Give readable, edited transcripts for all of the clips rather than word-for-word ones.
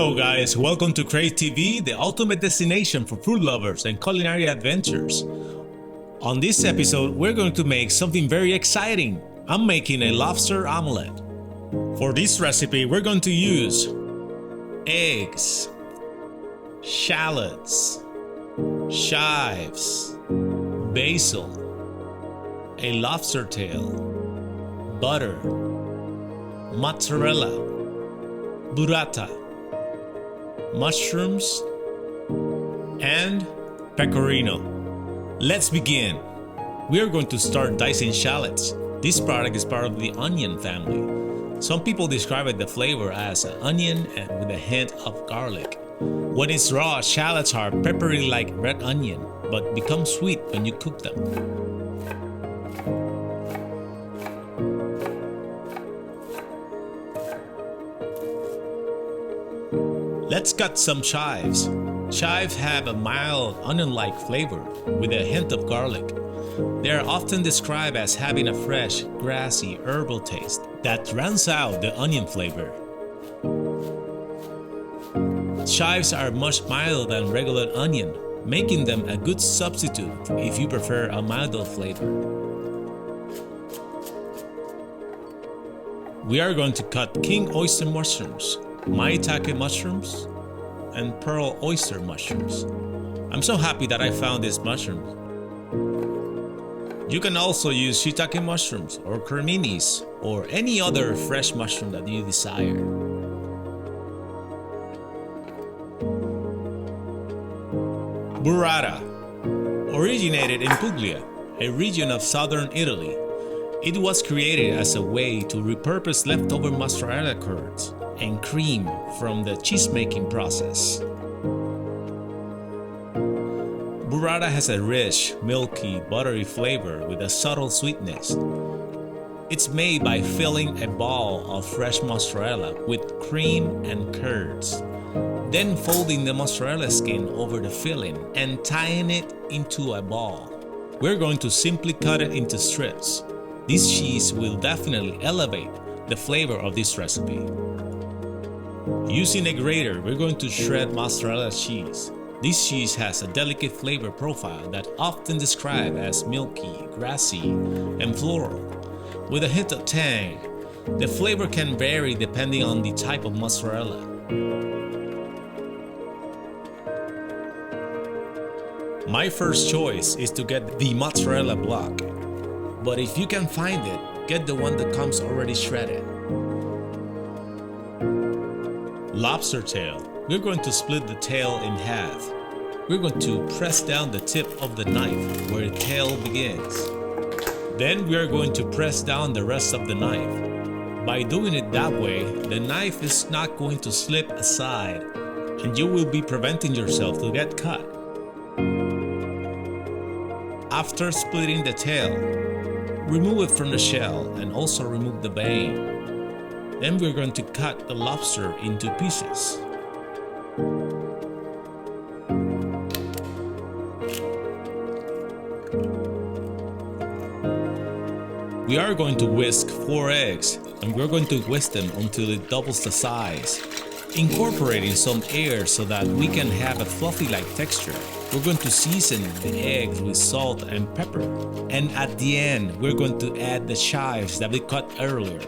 Hello guys, welcome to CRAVE TV, the ultimate destination for food lovers and culinary adventures. On this episode, we're going to make something very exciting. I'm making a lobster omelette. For this recipe, we're going to use eggs, shallots, chives, basil, a lobster tail, butter, mozzarella, burrata, mushrooms, and pecorino. Let's begin. We are going to start dicing shallots. This product is part of the onion family. Some people describe the flavor as an onion and with a hint of garlic. When it's raw, shallots are peppery like red onion, but become sweet when you cook them. Let's cut some chives. Chives have a mild onion-like flavor with a hint of garlic. They are often described as having a fresh, grassy, herbal taste that drowns out the onion flavor. Chives are much milder than regular onion, making them a good substitute if you prefer a milder flavor. We are going to cut king oyster mushrooms, maitake mushrooms, and pearl oyster mushrooms. I'm so happy that I found these mushrooms. You can also use shiitake mushrooms or creminis or any other fresh mushroom that you desire. Burrata originated in Puglia, a region of southern Italy. It was created as a way to repurpose leftover mozzarella curds and cream from the cheese-making process. Burrata has a rich, milky, buttery flavor with a subtle sweetness. It's made by filling a ball of fresh mozzarella with cream and curds, then folding the mozzarella skin over the filling and tying it into a ball. We're going to simply cut it into strips. This cheese will definitely elevate the flavor of this recipe. Using a grater, we're going to shred mozzarella cheese. This cheese has a delicate flavor profile that often described as milky, grassy, and floral, with a hint of tang. The flavor can vary depending on the type of mozzarella. My first choice is to get the mozzarella block, but if you can find it, get the one that comes already shredded. Lobster tail. We're going to split the tail in half. We're going to press down the tip of the knife where the tail begins. Then we are going to press down the rest of the knife. By doing it that way, the knife is not going to slip aside and you will be preventing yourself to get cut. After splitting the tail, remove it from the shell and also remove the vein. Then we're going to cut the lobster into pieces. We are going to whisk 4 eggs and we're going to whisk them until it doubles the size, incorporating some air so that we can have a fluffy-like texture. We're going to season the eggs with salt and pepper, and at the end we're going to add the chives that we cut earlier.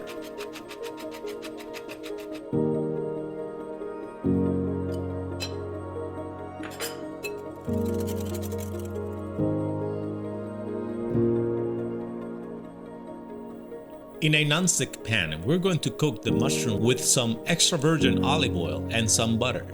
In a non-stick pan, we're going to cook the mushroom with some extra virgin olive oil and some butter.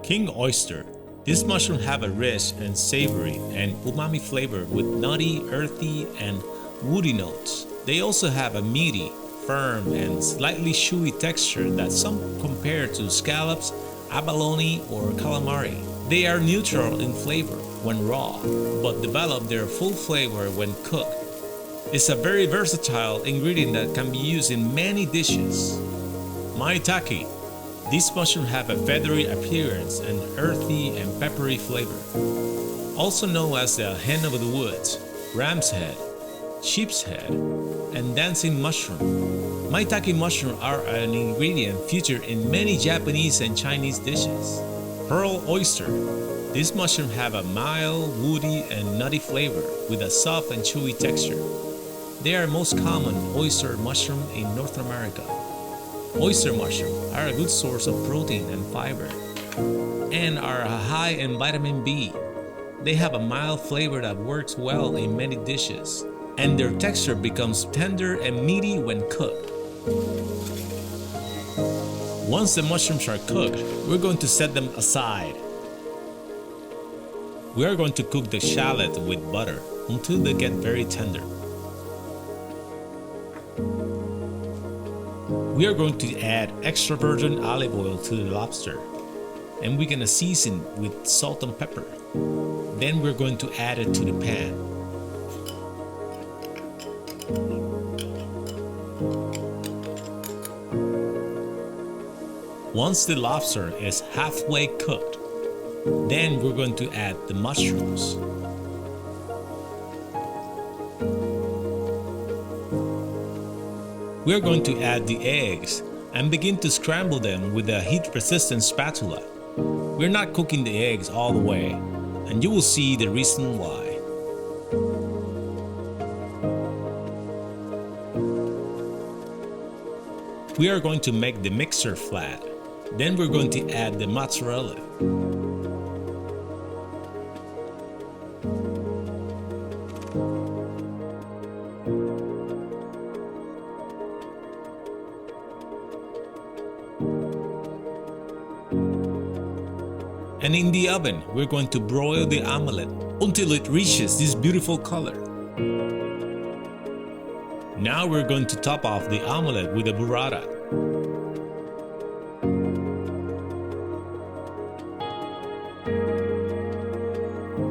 King oyster. This mushroom have a rich and savory and umami flavor with nutty, earthy, and woody notes. They also have a meaty, firm, and slightly chewy texture that some compare to scallops, abalone, or calamari. They are neutral in flavor when raw, but develop their full flavor when cooked. It's a very versatile ingredient that can be used in many dishes. Maitake. These mushrooms have a feathery appearance and earthy and peppery flavor. Also known as the hen of the woods, ram's head, sheep's head, and dancing mushroom. Maitake mushrooms are an ingredient featured in many Japanese and Chinese dishes. Pearl oyster. These mushrooms have a mild, woody, and nutty flavor with a soft and chewy texture. They are most common oyster mushroom in North America. Oyster mushrooms are a good source of protein and fiber and are high in vitamin B. They have a mild flavor that works well in many dishes, and their texture becomes tender and meaty when cooked. Once the mushrooms are cooked, we're going to set them aside. We are going to cook the shallot with butter until they get very tender. We are going to add extra virgin olive oil to the lobster, and we're going to season with salt and pepper. Then we're going to add it to the pan. Once the lobster is halfway cooked, then we're going to add the mushrooms. We are going to add the eggs and begin to scramble them with a heat-resistant spatula. We're not cooking the eggs all the way, and you will see the reason why. We are going to make the mixture flat. Then we're going to add the mozzarella. And in the oven, we're going to broil the omelette until it reaches this beautiful color. Now we're going to top off the omelette with a burrata.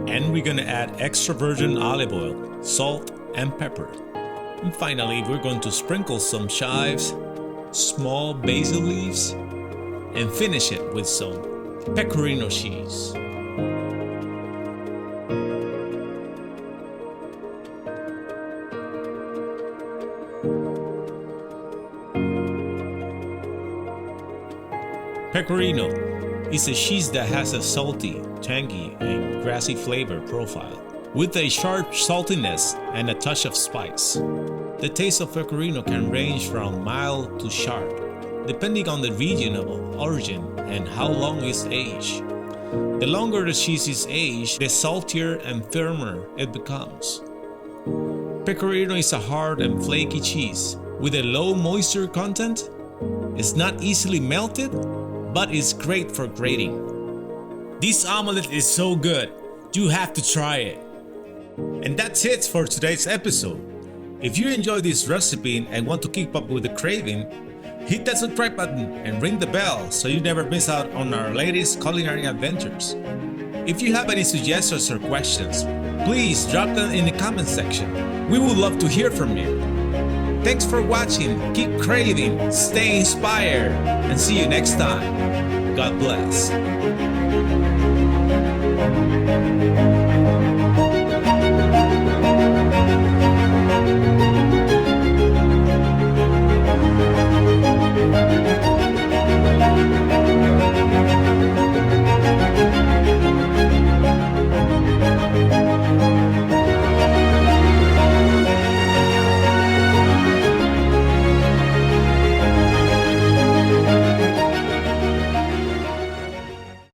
And we're going to add extra virgin olive oil, salt, and pepper. And finally, we're going to sprinkle some chives, small basil leaves, and finish it with some pecorino cheese. Pecorino is a cheese that has a salty, tangy, and grassy flavor profile, with a sharp saltiness and a touch of spice. The taste of pecorino can range from mild to sharp, depending on the region of origin and how long it's aged. The longer the cheese is aged, the saltier and firmer it becomes. Pecorino is a hard and flaky cheese with a low moisture content. It's not easily melted, but it's great for grating. This omelette is so good, you have to try it. And that's it for today's episode. If you enjoyed this recipe and want to keep up with the craving, hit that subscribe button and ring the bell so you never miss out on our latest culinary adventures. If you have any suggestions or questions, please drop them in the comment section. We would love to hear from you. Thanks for watching, keep craving, stay inspired, and see you next time. God bless.